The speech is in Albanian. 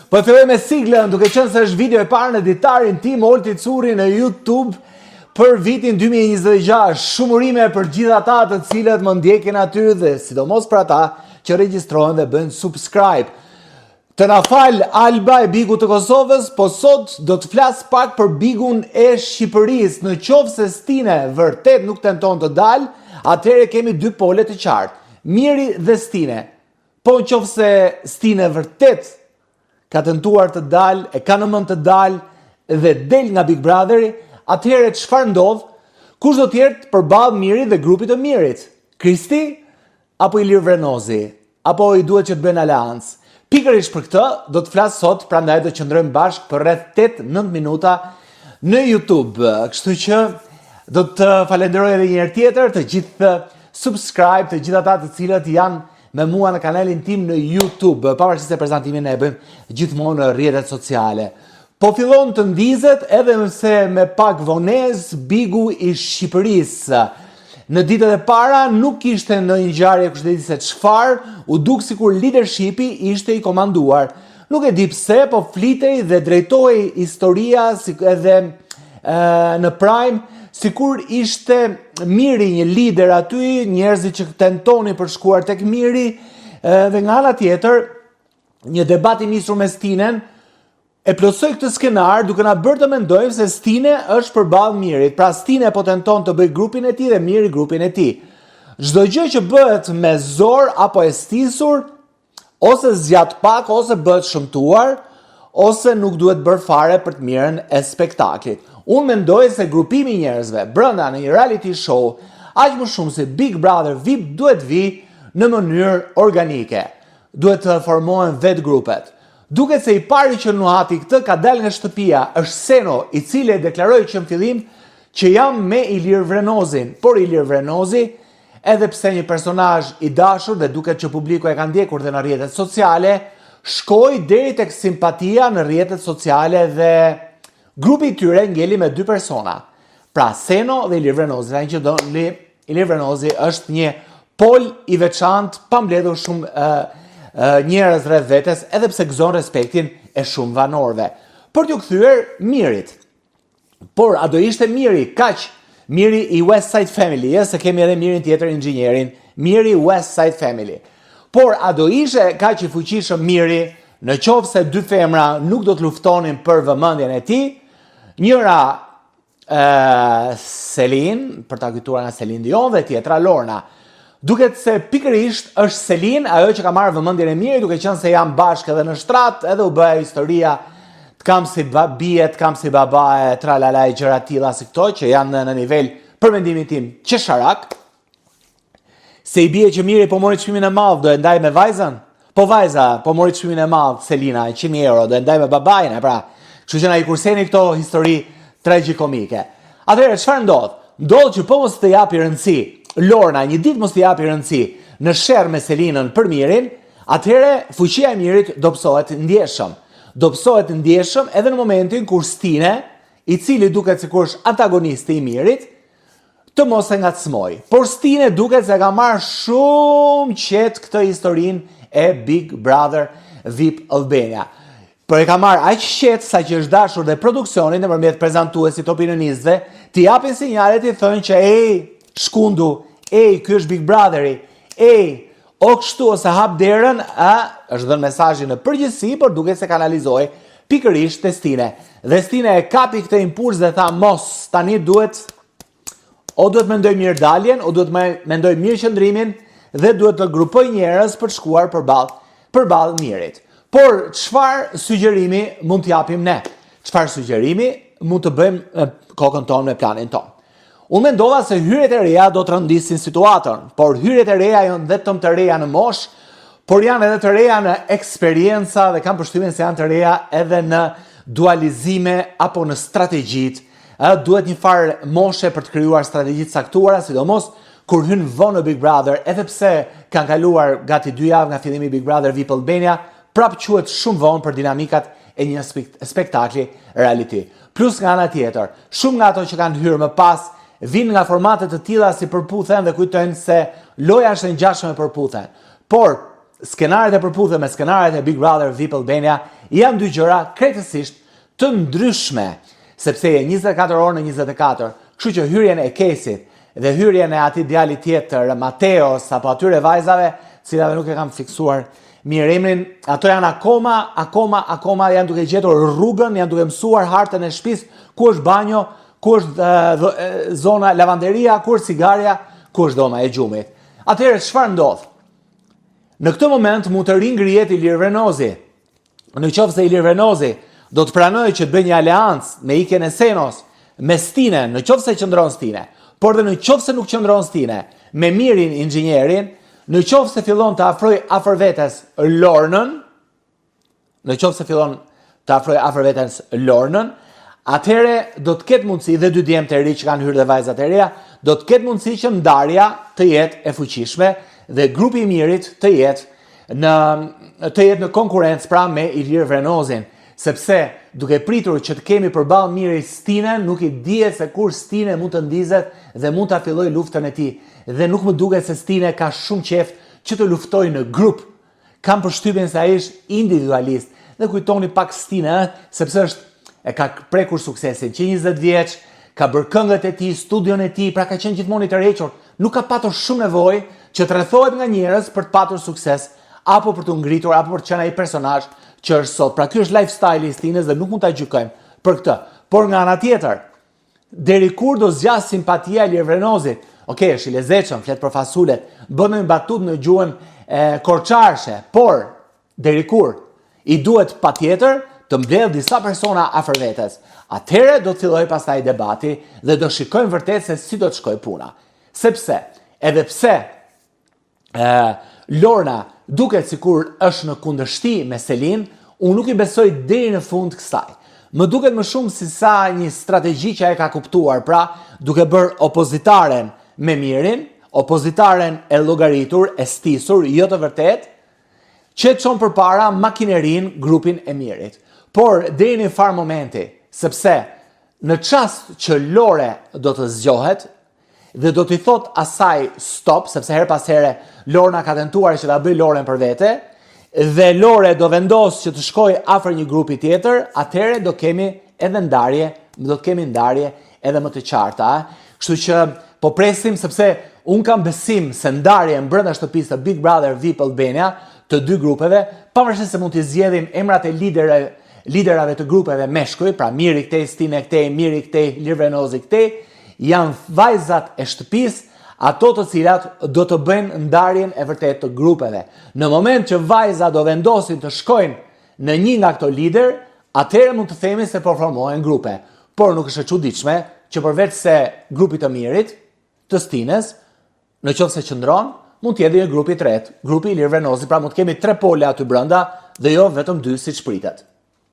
Po filloj me siglën, duke qenë se është video e parë në editarin tim Olti Curi në YouTube për vitin 2026. Shumë urime për gjithë ata të cilët më ndjekin aty dhe sidomos për ata që regjistrohen dhe bëjnë subscribe. Të na fal Alba e Bigu të Kosovës, po sot do të flas pak për Bigun e Shqipërisë. Në qoftë se Stine vërtet nuk tenton të dalë, atëherë kemi dy pole të qartë, Miri dhe Stine. Po në qoftë se Stine vërtet ka tentuar të dalë, e ka në mend të dalë dhe del nga Big Brotheri, atëherë çfarë ndodh? Kush do të jetë përballë Mirit dhe grupit të Mirit? Kristi apo Ilir Vrenozi? Apo i duhet që të bëjnë aleancë? Pikërisht për këtë do të flas sot, prandaj do të qëndrojmë bashkë për rreth 8-9 minuta në YouTube. Kështu që do të falenderoj edhe një herë tjetër të gjithë subscribe, të gjithë ata të cilët janë me mua në kanalin tim në YouTube, pavarësisht se prezantimin e bëjmë gjithmonë në rrjetet sociale. Po fillon të ndizet edhe nëse me pak vonez Bigu i Shqipërisë. Në ditët e para nuk ishte në një ngjarje kush di se çfarë, u duk sikur leadershipi ishte i komanduar. Nuk e di pse, po flitej dhe drejtohej historia edhe në prime, sikur ishte Miri një lider aty, njerëzit që tentonin për shkuar tek Miri, dhe nga ana tjetër, një debat i nisur me Stinen e plotësoi këtë skenar duke na bërë të mendojmë se Stine është përballë Mirit. Pra Stine po tenton të bëjë grupin e tij dhe Miri grupin e tij. Çdo gjë që bëhet me zor apo e stisur, ose zgjat pak, ose bëhet shëmtuar, ose nuk duhet bërë fare për të mirën e spektaklit. Unë mendoj se grupimi i njerëzve brenda në një reality show, aq më shumë se Big Brother VIP, duhet vi në mënyrë organike. Duhet të formohen vetë grupet. Duket se i pari që nuhati këtë ka dalë nga shtëpia është Seno, i cili e deklaroi që në fillim që jam me Ilir Vrenozin, por Ilir Vrenozi, edhe pse një personazh i dashur dhe duket që publiku e ka ndjekur dhe në rrjetet sociale, shkoi deri tek simpatia në rrjetet sociale dhe grupi i tyre ngeli me dy persona. Pra Seno dhe Ilir Vrenozi, tani që Ilir Vrenozi është një pol i veçantë, pa mbledhur shumë njerëz rreth vetes, edhe pse gëzon respektin e shumë banorëve. Për t'u kthyer Mirit. Por a do ishte Miri kaq Miri i West Side Family, se kemi edhe Mirin tjetër inxhinierin, Miri West Side Family. Por a do ishte kaq i fuqishëm Miri në qoftë se dy femra nuk do të luftonin për vëmendjen e tij? Njëra Selin, për ta kujtuar nga Selin Dion, dhe tjetra Lorna. Duket se pikërisht është Selin ajo që ka marrë vëmendjen e Mirit, duke qenë se janë bashkë edhe në shtrat, edhe u bëja historia të kam si bie, të kam si babae, tralala e gjëra tilla si këto që janë në nivel, për mendimin tim, qesharak. Se i bie që Miri po mori çmimin e madh, do e ndaj me vajzën? Po vajza po mori çmimin e madh, Selina, 100 euro, do e ndaj me babain, pra. Kështu që na i kurseni këto histori tragjikomike. Atëherë çfarë ndodh? Ndodh që po mos të japi rëndësi Lorna, një ditë mos t'i japi rëndësi në sherr me Selinën për Mirin, atëherë fuqia e Mirit do psohet ndjeshëm. Do psohet ndjeshëm edhe në momentin kur Stine, i cili duket sikur është antagonisti i Mirit, të mos e ngacmoj. Por Stine duket se ka marrë shumë qetë këtë historinë e Big Brother VIP Albania. Por e ka marrë aq qetë sa që është dashur dhe produksionin nëpërmjet prezantuesit opinionistëve t'i japin sinjalet i thënë që shkundu, ky është Big Brotheri, o kështu ose hap derën, është dhënë mesazhin në përgjithësi, por duket se kanalizoi pikërisht te Stine. Dhe Stine e kapi këtë impuls dhe tha mos, tani duhet mendoj mirë daljen, o duhet mendoj mirë qëndrimin dhe duhet të grupoj njerëz për të shkuar përballë Mirit. Por çfarë sugjerimi mund t'japim ne? Çfarë sugjerimi mund të bëjmë kokën tonë me planin tonë? Unë mendova se hyrjet e reja do të rëndisin situatën, por hyrjet e reja janë vetëm të reja në mosh, por janë edhe të reja në eksperienca dhe kam përshtypjen se janë të reja edhe në dualizime apo në strategjit. Duhet një farë moshe për të krijuar strategji të saktuara, sidomos kur hyn vonë në Big Brother, edhe pse kanë kaluar gati 2 javë nga fillimi i Big Brother VIP Albania, prap quhet shumë vonë për dinamikat e një spektakli reality. Plus nga ana tjetër, shumë nga ato që kanë hyrë më pas vinë nga formate të tilla si përputhen dhe kujtojnë se loja është e ngjashme për puthe. Por skenaret e përputhe me skenaret e Big Brother VIP Albania janë dy gjëra krejtësisht të ndryshme, sepse je 24 orë në 24. Kështu që hyrjen e Kesit dhe hyrjen e atij djalit tjetër, Mateos, apo atyre vajzave, cilave nuk e kam fiksuar mirë emrin, ato janë akoma janë duke gjetur rrugën, janë duke mësuar hartën e shtëpisë, ku është banjo, ku është zona lavanderia, ku është cigaria, ku është dhoma e gjumit. Atëherë çfarë ndodh? Në këtë moment mund të ringrihet Ilir Vrenozi. Në qoftë se Ilir Vrenozi do të pranojë që të bëjë një aleancë me ikjen e Senos, me Stine, në qoftë se qëndron Stine, por dhe në qoftë se nuk qëndron Stine, me Mirin inxhinierin, në qoftë se fillon të afroj afër vetes Lornën, atëhere do të ketë mundësi dhe dy djemtë e ri që kanë hyrë dhe vajzat e reja, do të ketë mundësi që ndarja të jetë e fuqishme dhe grupi i Mirit të jetë në konkurrencë pra me Ilir Vrenozin, sepse duke pritur që të kemi përballë Mirit Stine, nuk i dihet se kur Stine mund të ndizet dhe mund ta fillojë luftën e tij. Dhe nuk më duket se Stine ka shumë qejf që të luftojë në grup. Kam përshtypjen se ai është individualist. Dhe kujtoni pak Stine, sepse e ka prekur suksesin që 20 vjeç, ka bërë këngët e tij, studion e tij, pra ka qenë gjithmonë i tërhequr. Nuk ka patur shumë nevojë që të rrethohet nga njerëz për të patur sukses, apo për të ngritur, apo për të qenë ai personazh që është sot. Pra ky është lifestyle i Stines dhe nuk mund ta gjykojmë për këtë. Por nga ana tjetër, deri kur do zgjas simpatia e Ilir Vrenozit? Okej, është i lezetshëm, flet për fasulet, bën një batut në gjuhën korçarshe, por deri kur i duhet patjetër të mbledh disa persona afër vetes. Atëherë do të fillojë pastaj debati dhe do shikojmë vërtet se si do të shkojë puna. Sepse, edhe pse Lorna duket sikur është në kundërshti me Selin, unë nuk i besoj deri në fund kësaj. Më duket më shumë si sa një strategji që ai ka kuptuar, pra duke bërë opozitaren me Mirin, opozitaren e llogaritur, e stisur, jo të vërtet, që të çon përpara makinerin grupin e Mirit. Por deri në far momenti, sepse në çast që Lore do të zgjohet dhe do t'i thot asaj stop, sepse her pas here Lorna ka tentuar që ta bëj Loren për vete, dhe Lore do vendos që të shkojë afër një grupi tjetër, atëherë do kemi ndarje edhe më të qarta. Kështu që po presim, sepse un kam besim se ndarje brenda shtëpisë të Big Brother VIP Albania të dy grupeve, pavarësisht se mund t'i zgjedhim emrat e liderave të grupeve meshkuj, pra Miri këtej, Stine këtej, Miri këtej, Ilir Vrenozi këtej, janë vajzat e shtëpisë, ato të cilat do të bëjnë ndarjen e vërtet të grupeve. Në moment që vajza do vendosin të shkojnë në një nga këto lider, atëherë mund të themi se po formohen grupe. Por nuk është e çuditshme që përveç se grupi të Mirit, të Stines, në qoftë se qëndron, mund të jetë një grupi i tretë, grupi Ilir Vrenozi, pra mund të kemi 3 pole aty brenda dhe jo vetëm 2 siç pritet.